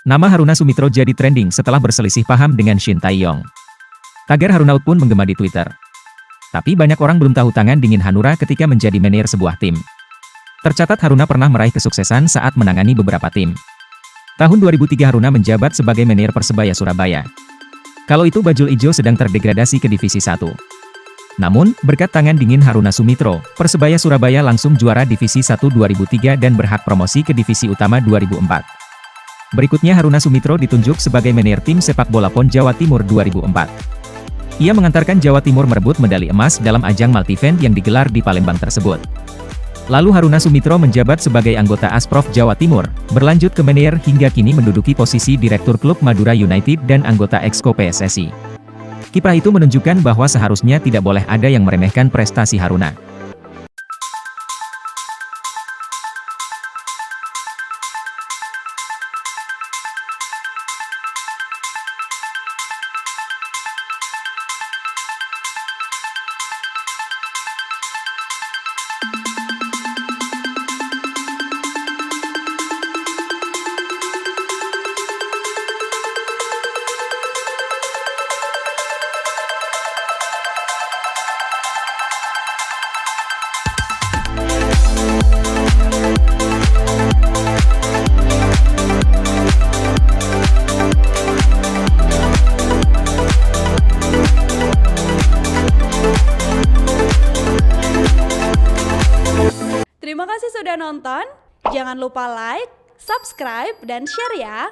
Nama Haruna Sumitro jadi trending setelah berselisih paham dengan Shin Tae-yong. Tagar Harunaut pun menggema di Twitter. Tapi banyak orang belum tahu tangan dingin Hanura ketika menjadi manajer sebuah tim. Tercatat Haruna pernah meraih kesuksesan saat menangani beberapa tim. Tahun 2003 Haruna menjabat sebagai manajer Persebaya Surabaya. Kalau itu Bajul Ijo sedang terdegradasi ke Divisi 1. Namun, berkat tangan dingin Haruna Sumitro, Persebaya Surabaya langsung juara Divisi 1 2003 dan berhak promosi ke Divisi Utama 2004. Berikutnya Haruna Sumitro ditunjuk sebagai manajer tim sepak bola PON Jawa Timur 2004. Ia mengantarkan Jawa Timur merebut medali emas dalam ajang multi-event yang digelar di Palembang tersebut. Lalu Haruna Sumitro menjabat sebagai anggota Asprof Jawa Timur, berlanjut ke manajer hingga kini menduduki posisi Direktur Klub Madura United dan anggota Exco PSSI. Kiprah itu menunjukkan bahwa seharusnya tidak boleh ada yang meremehkan prestasi Haruna. Terima kasih sudah nonton. Jangan lupa like, subscribe, dan share ya.